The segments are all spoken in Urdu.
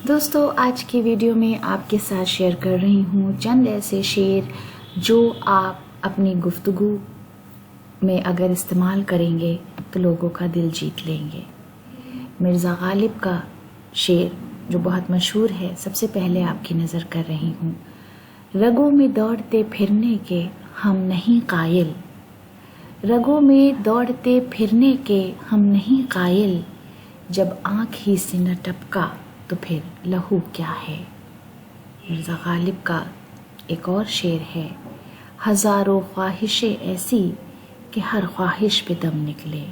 دوستو آج کی ویڈیو میں آپ کے ساتھ شیئر کر رہی ہوں چند ایسے شعر جو آپ اپنی گفتگو میں اگر استعمال کریں گے تو لوگوں کا دل جیت لیں گے۔ مرزا غالب کا شعر جو بہت مشہور ہے، سب سے پہلے آپ کی نظر کر رہی ہوں۔ رگوں میں دوڑتے پھرنے کے ہم نہیں قائل، رگوں میں دوڑتے پھرنے کے ہم نہیں قائل، جب آنکھ ہی سے نہ ٹپکا تو پھر لہو کیا ہے۔ مرزا غالب کا ایک اور شعر ہے، ہزاروں خواہشیں ایسی کہ ہر خواہش پہ دم نکلے،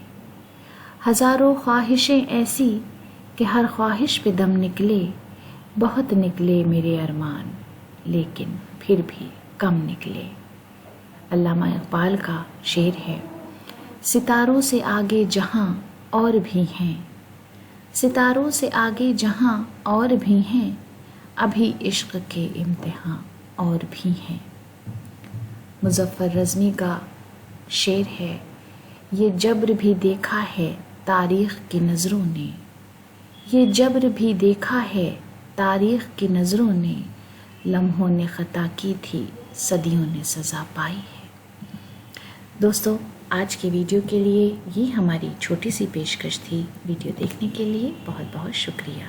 ہزاروں خواہشیں ایسی کہ ہر خواہش پہ دم نکلے، بہت نکلے میرے ارمان لیکن پھر بھی کم نکلے۔ علامہ اقبال کا شعر ہے، ستاروں سے آگے جہاں اور بھی ہیں، ستاروں سے آگے جہاں اور بھی ہیں، ابھی عشق کے امتحان اور بھی ہیں۔ مظفر رضوی کا شعر ہے، یہ جبر بھی دیکھا ہے تاریخ کی نظروں نے، یہ جبر بھی دیکھا ہے تاریخ کی نظروں نے، لمحوں نے خطا کی تھی صدیوں نے سزا پائی ہے۔ دوستو آج کی ویڈیو کے لیے یہ ہماری چھوٹی سی پیشکش تھی۔ ویڈیو دیکھنے کے لیے بہت بہت شکریہ۔